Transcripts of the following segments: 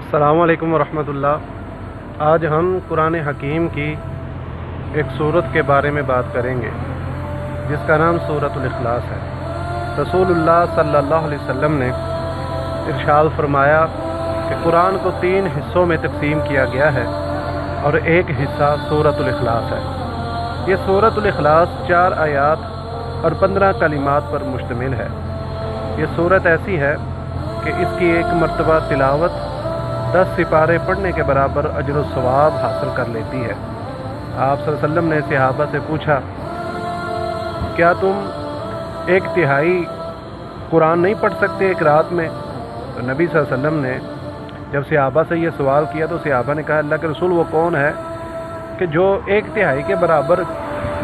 अस्सलामु अलैकुम वरहमतुल्लाह। आज हम कुरान हकीम की एक सूरत के बारे में बात करेंगे जिसका नाम सूरतुल इखलास है। रसूलुल्लाह सल्लल्लाहु अलैहि वसल्लम ने इरशाद फरमाया कि कुरान को 3 हिस्सों में तकसीम किया गया है और एक हिस्सा सूरतुल इखलास है। ये सूरतुल इखलास 4 आयात और 15 कलिमात पर मुश्तमिल है। ये सूरत ऐसी है कि इसकी एक मरतबा तिलावत 10 सिपारे पढ़ने के बराबर अजर व सवाब हासिल कर लेती है। आप सल्लल्लाहु अलैहि वसल्लम ने सहाबा से पूछा, क्या तुम 1/3 कुरान नहीं पढ़ सकते एक रात में? तो नबी सल्लल्लाहु अलैहि वसल्लम ने जब सहाबा से ये सवाल किया तो सहाबा ने कहा, अल्लाह के रसूल वो कौन है कि जो 1/3 के बराबर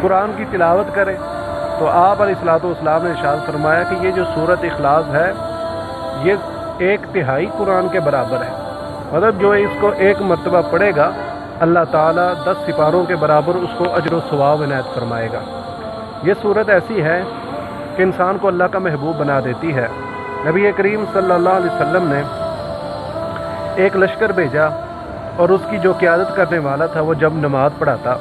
कुरान की तिलावत करे? तो आप अलैहिस्सलातु वस्सलाम ने इरशाद फरमाया कि ये जो सूरत इखलास है ये 1/3 कुरान के बराबर है। मतलब जो इसको एक मरतबा पढ़ेगा अल्लाह ताला 10 सिपारों के बराबर उसको अजर व सवाब इनायत फरमाएगा। ये सूरत ऐसी है कि इंसान को अल्लाह का महबूब बना देती है। नबी करीम सल्लल्लाहु अलैहि वसल्लम ने एक लश्कर भेजा और उसकी जो क़यादत करने वाला था वो जब नमाज पढ़ाता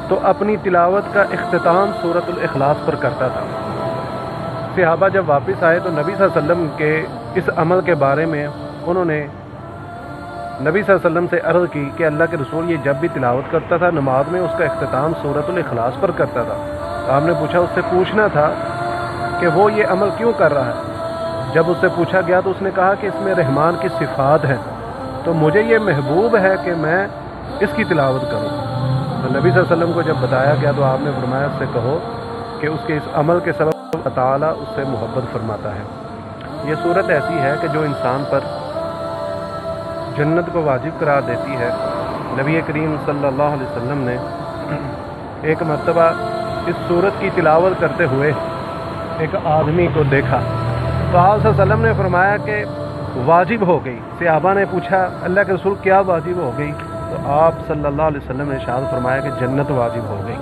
तो अपनी तिलावत का इख्तिताम सूरतुल इखलास पर करता था। सहाबा जब वापस आए तो नबी सल्लल्लाहु अलैहि वसल्लम के इस अमल के बारे में उन्होंने नबी सल्लल्लाहु अलैहि वसल्लम से अर्ज़ की कि अल्लाह के रसूल ये जब भी तिलावत करता था नमाज में उसका इख्तिताम सूरतुल इखलास पर करता था। तो आपने पूछा, उससे पूछना था कि वो ये अमल क्यों कर रहा है। जब उससे पूछा गया तो उसने कहा कि इसमें रहमान की सिफ़ात है तो मुझे ये महबूब है कि मैं इसकी तिलावत करूँ। तो नबी सल्लल्लाहु अलैहि वसल्लम को जब बताया गया तो आपने फरमाया, उससे कहो कि उसके इस अमल के सबब अल्लाह ताला उससे मोहब्बत फरमाता है। ये सूरत ऐसी है कि जो इंसान पर जन्नत को वाजिब करार देती है। नबी करीम सल्लल्लाहु अलैहि वसल्लम ने एक मरतबा इस सूरत की तिलावत करते हुए एक आदमी को देखा तो आप सल्लल्लाहु अलैहि वसल्लम ने फरमाया कि वाजिब हो गई। सहाबा ने पूछा, अल्लाह के रसूल क्या वाजिब हो गई? तो आप सल्लल्लाहु अलैहि वसल्लम ने इरशाद फरमाया कि जन्नत वाजिब हो गई।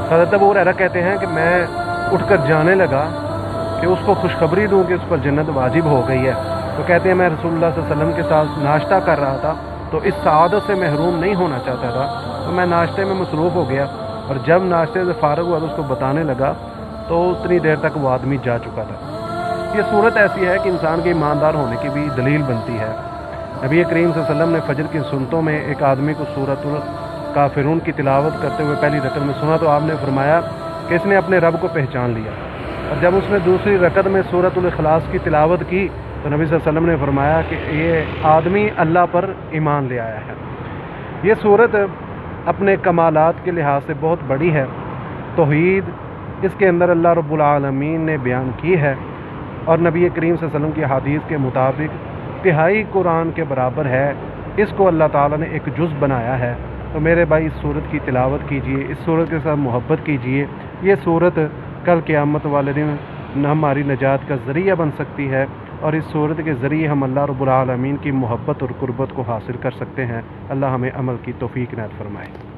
हज़रत अबू हुरैरा कहते हैं कि मैं उठकर जाने लगा कि उसको खुशखबरी दूँ कि उस पर जन्नत वाजिब हो गई है। तो कहते हैं मैं रसूलुल्लाह सल्लल्लाहु अलैहि वसल्लम के साथ नाश्ता कर रहा था तो इस सआदत से महरूम नहीं होना चाहता था तो मैं नाश्ते में मसरूफ़ हो गया और जब नाश्ते से फ़ारिग हुआ तो उसको बताने लगा तो उतनी देर तक वो आदमी जा चुका था। ये सूरत ऐसी है कि इंसान के ईमानदार होने की भी दलील बनती है। नबी करीम सल्लल्लाहु अलैहि वसल्लम ने फजर की सुन्नतों में एक आदमी को सूरतुल काफिरून की तिलावत करते हुए पहली रकत में सुना तो आपने फरमाया कि इसने अपने रब को पहचान लिया। और जब उसने दूसरी रकत में सूरतुल इखलास की तिलावत की तो नबी सल्लल्लाहु अलैहि वसल्लम ने फरमाया कि ये आदमी अल्लाह पर ईमान ले आया है। ये सूरत अपने कमालात के लिहाज से बहुत बड़ी है। तौहीद इसके अंदर अल्लाह रब्बुल आलमीन ने बयान की है और नबी करीम सल्लल्लाहु अलैहि वसल्लम की हदीस के मुताबिक 1/3 कुरान के बराबर है। इसको अल्लाह ताला ने एक जुज़ बनाया है। तो मेरे भाई इस सूरत की तिलावत कीजिए, इस सूरत के साथ मोहब्बत कीजिए। ये सूरत कल क़यामत वाले दिन हमारी नजात का ज़रिया बन सकती है और इस सूरत के ज़रिए हम अल्लाह रब्बुल आलमीन की मोहब्बत और कुर्बत को हासिल कर सकते हैं। अल्लाह हमें अमल की तौफ़ीक इनायत फरमाए।